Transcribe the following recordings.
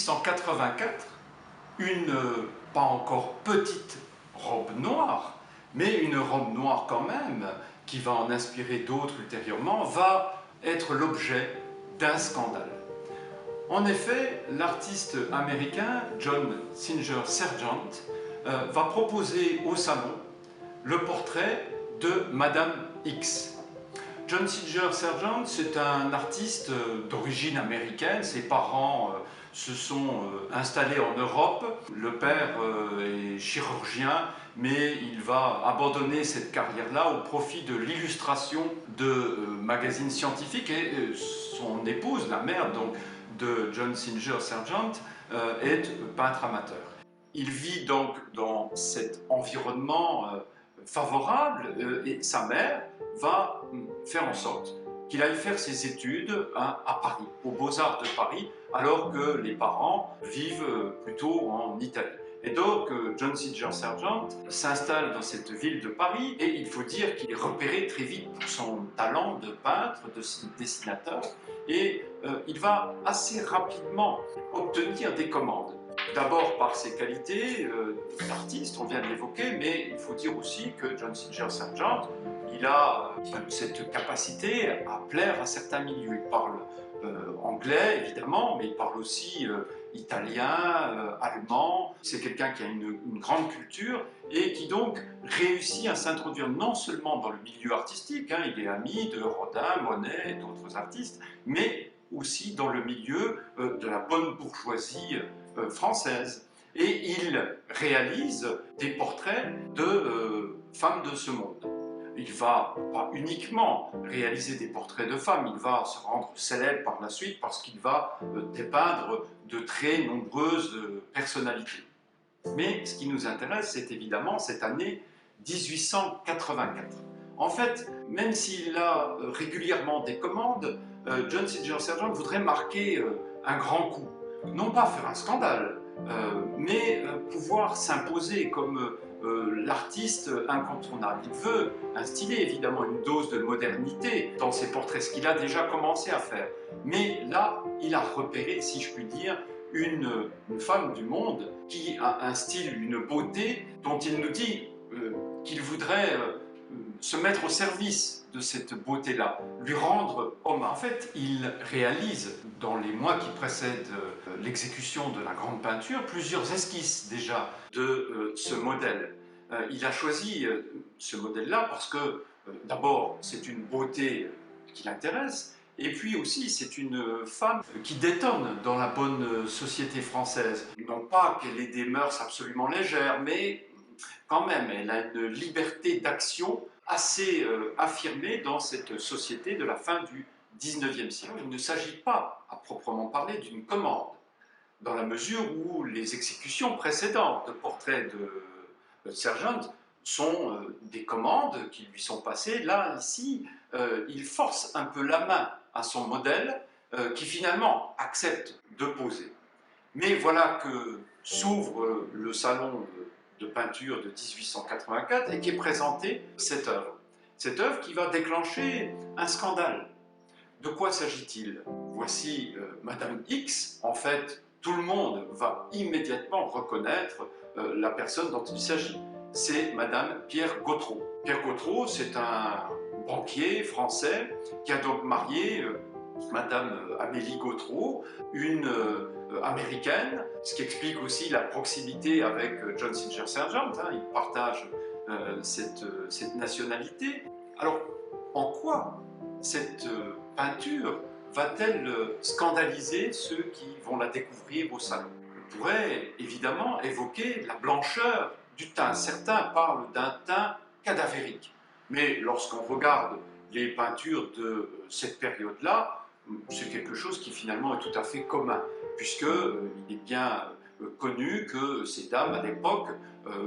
1884, une pas encore petite robe noire, mais une robe noire quand même, qui va en inspirer d'autres ultérieurement, va être l'objet d'un scandale. En effet, l'artiste américain John Singer Sargent va proposer au salon le portrait de Madame X. John Singer Sargent, c'est un artiste d'origine américaine. Ses parents se sont installés en Europe. Le père est chirurgien, mais il va abandonner cette carrière-là au profit de l'illustration de magazines scientifiques. Et son épouse, la mère donc, de John Singer Sargent, est peintre amateur. Il vit donc dans cet environnement favorable et sa mère va faire en sorte qu'il aille faire ses études à Paris, aux Beaux-Arts de Paris, alors que les parents vivent plutôt en Italie. Et donc, John Singer Sargent s'installe dans cette ville de Paris et il faut dire qu'il est repéré très vite pour son talent de peintre, de dessinateur, et il va assez rapidement obtenir des commandes. D'abord par ses qualités d'artiste, on vient de l'évoquer, mais il faut dire aussi que John Singer Sargent, il a cette capacité à plaire à certains milieux. Il parle anglais, évidemment, mais il parle aussi italien, allemand. C'est quelqu'un qui a une grande culture et qui donc réussit à s'introduire non seulement dans le milieu artistique, hein, il est ami de Rodin, Monet et d'autres artistes, mais aussi dans le milieu de la bonne bourgeoisie française. Et il réalise des portraits de femmes de ce monde. Il va pas uniquement réaliser des portraits de femmes, il va se rendre célèbre par la suite parce qu'il va dépeindre de très nombreuses personnalités. Mais ce qui nous intéresse, c'est évidemment cette année 1884. En fait, même s'il a régulièrement des commandes, John Singer Sargent voudrait marquer un grand coup. Non pas faire un scandale, mais pouvoir s'imposer comme l'artiste incontournable. Il veut instiller évidemment une dose de modernité dans ses portraits, ce qu'il a déjà commencé à faire. Mais là, il a repéré, si je puis dire, une femme du monde qui a un style, une beauté dont il nous dit qu'il voudrait se mettre au service de cette beauté-là, lui rendre hommage. En fait, il réalise, dans les mois qui précèdent l'exécution de la grande peinture, plusieurs esquisses déjà de ce modèle. Il a choisi ce modèle-là parce que, d'abord, c'est une beauté qui l'intéresse, et puis aussi, c'est une femme qui détonne dans la bonne société française. Non pas qu'elle ait des mœurs absolument légères, mais quand même, elle a une liberté d'action assez affirmée dans cette société de la fin du XIXe siècle. Il ne s'agit pas, à proprement parler, d'une commande, dans la mesure où les exécutions précédentes de portraits de Sargent sont des commandes qui lui sont passées. Là, ici, il force un peu la main à son modèle qui finalement accepte de poser. Mais voilà que s'ouvre le salon de peinture de 1884 et qui est présentée cette œuvre. Cette œuvre qui va déclencher un scandale. De quoi s'agit-il? Voici Madame X. En fait, tout le monde va immédiatement reconnaître la personne dont il s'agit. C'est Madame Pierre Gautreau. Pierre Gautreau, c'est un banquier français qui a donc marié Madame Amélie Gautreau, une américaine, ce qui explique aussi la proximité avec John Singer Sargent, hein, ils partagent cette nationalité. Alors, en quoi cette peinture va-t-elle scandaliser ceux qui vont la découvrir au salon? On pourrait évidemment évoquer la blancheur du teint. Certains parlent d'un teint cadavérique, mais lorsqu'on regarde les peintures de cette période-là, c'est quelque chose qui finalement est tout à fait commun, puisqu'il est bien connu que ces dames à l'époque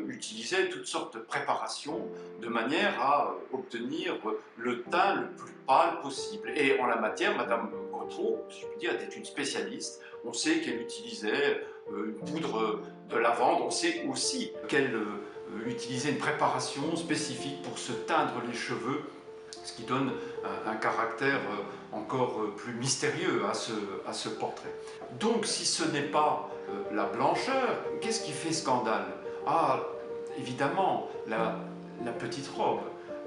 utilisaient toutes sortes de préparations de manière à obtenir le teint le plus pâle possible. Et en la matière, Madame Gautreau, je peux dire, était une spécialiste. On sait qu'elle utilisait une poudre de lavande, on sait aussi qu'elle utilisait une préparation spécifique pour se teindre les cheveux ce qui donne un caractère encore plus mystérieux à ce portrait. Donc si ce n'est pas la blancheur, qu'est-ce qui fait scandale? Ah, évidemment, la petite robe,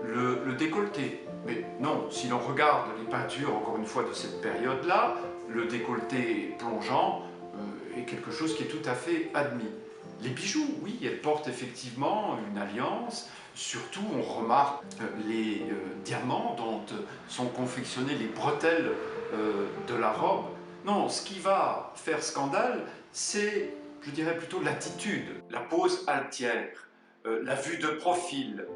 le décolleté. Mais non, si l'on regarde les peintures, encore une fois, de cette période-là, le décolleté plongeant est quelque chose qui est tout à fait admis. Les bijoux, oui, elles portent effectivement une alliance. Surtout, on remarque les diamants dont sont confectionnées les bretelles de la robe. Non, ce qui va faire scandale, c'est, je dirais plutôt l'attitude, la pose altière, la vue de profil,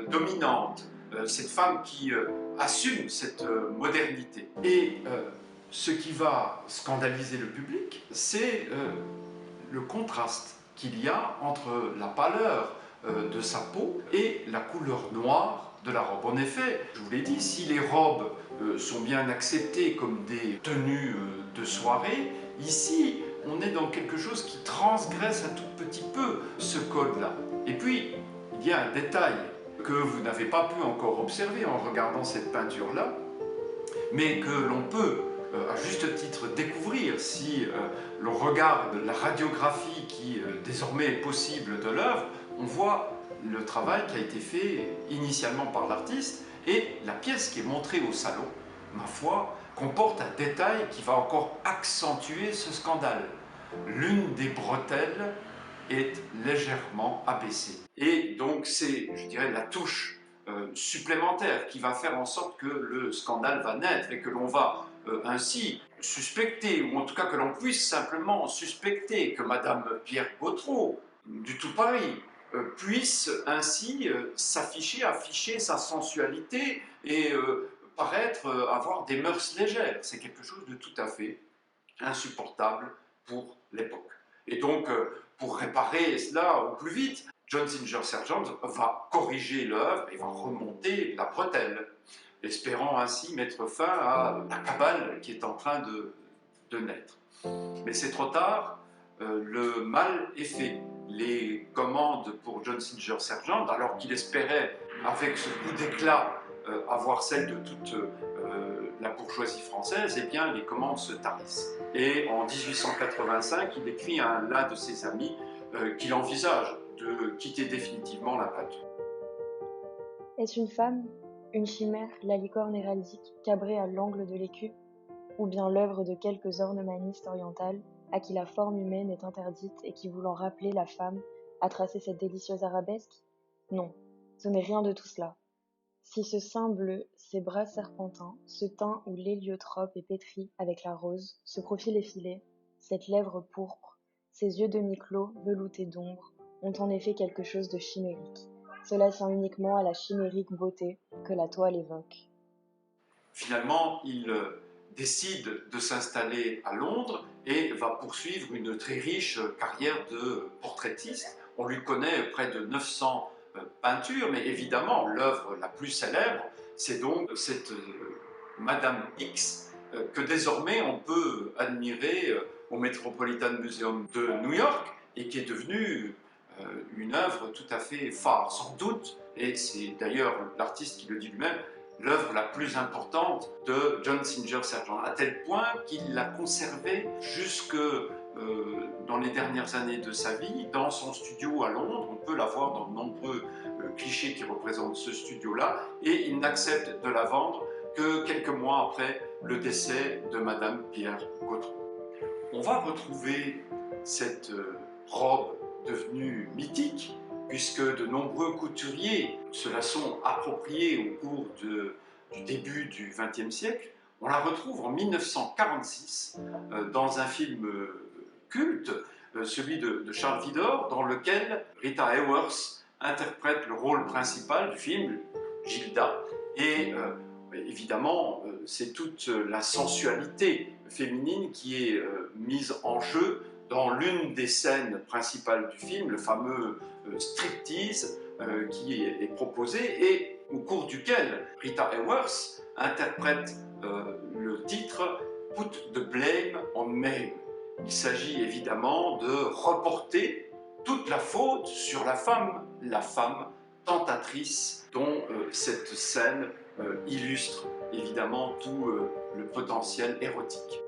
dominante, cette femme qui assume cette modernité. Et ce qui va scandaliser le public, c'est le contraste qu'il y a entre la pâleur de sa peau et la couleur noire de la robe. En effet, je vous l'ai dit, si les robes sont bien acceptées comme des tenues de soirée, ici, on est dans quelque chose qui transgresse un tout petit peu ce code-là. Et puis, il y a un détail que vous n'avez pas pu encore observer en regardant cette peinture-là, mais que l'on peut à juste titre découvrir si l'on regarde la radiographie qui désormais est possible de l'œuvre. On voit le travail qui a été fait initialement par l'artiste et la pièce qui est montrée au salon, ma foi, comporte un détail qui va encore accentuer ce scandale. L'une des bretelles est légèrement abaissée. Et donc c'est, je dirais, la touche supplémentaire qui va faire en sorte que le scandale va naître et que l'on va ainsi suspecter, ou en tout cas que l'on puisse simplement suspecter que Madame Pierre Gautreau, du tout Paris, puisse ainsi s'afficher, afficher sa sensualité et paraître avoir des mœurs légères. C'est quelque chose de tout à fait insupportable pour l'époque. Et donc, pour réparer cela au plus vite, John Singer Sargent va corriger l'œuvre et va remonter la bretelle, espérant ainsi mettre fin à la cabale qui est en train de naître. Mais c'est trop tard, le mal est fait. Les commandes pour John Singer Sargent, alors qu'il espérait, avec ce coup d'éclat, avoir celle de toute la bourgeoisie française, eh bien, les commandes se tarissent. Et en 1885, il écrit à l'un de ses amis qu'il envisage de quitter définitivement la peinture. Est-ce une femme, une chimère, la licorne héraldique, cabrée à l'angle de l'écu, ou bien l'œuvre de quelques ornemanistes orientales à qui la forme humaine est interdite et qui, voulant rappeler la femme, a tracé cette délicieuse arabesque? Non, ce n'est rien de tout cela. Si ce sein bleu, ces bras serpentins, ce teint où l'héliotrope est pétri avec la rose, ce profil effilé, cette lèvre pourpre, ces yeux demi-clos, veloutés d'ombre, ont en effet quelque chose de chimérique. Cela tient uniquement à la chimérique beauté que la toile évoque. Finalement, il décide de s'installer à Londres et va poursuivre une très riche carrière de portraitiste. On lui connaît près de 900 peintures, mais évidemment, l'œuvre la plus célèbre, c'est donc cette Madame X que désormais on peut admirer au Metropolitan Museum de New York et qui est devenue une œuvre tout à fait phare, sans doute, et c'est d'ailleurs l'artiste qui le dit lui-même, l'œuvre la plus importante de John Singer Sargent, à tel point qu'il l'a conservée jusque dans les dernières années de sa vie, dans son studio à Londres. On peut la voir dans de nombreux clichés qui représentent ce studio-là, et il n'accepte de la vendre que quelques mois après le décès de Madame Pierre Gautreau. On va retrouver cette robe devenue mythique, puisque de nombreux couturiers se la sont appropriés au cours du début du XXe siècle. On la retrouve en 1946 dans un film culte, celui de Charles Widor, dans lequel Rita Hayworth interprète le rôle principal du film, Gilda. Et évidemment, c'est toute la sensualité féminine qui est mise en jeu dans l'une des scènes principales du film, le fameux striptease qui est proposé et au cours duquel Rita Hayworth interprète le titre « Put the blame on me ». Il s'agit évidemment de reporter toute la faute sur la femme tentatrice dont cette scène illustre évidemment tout le potentiel érotique.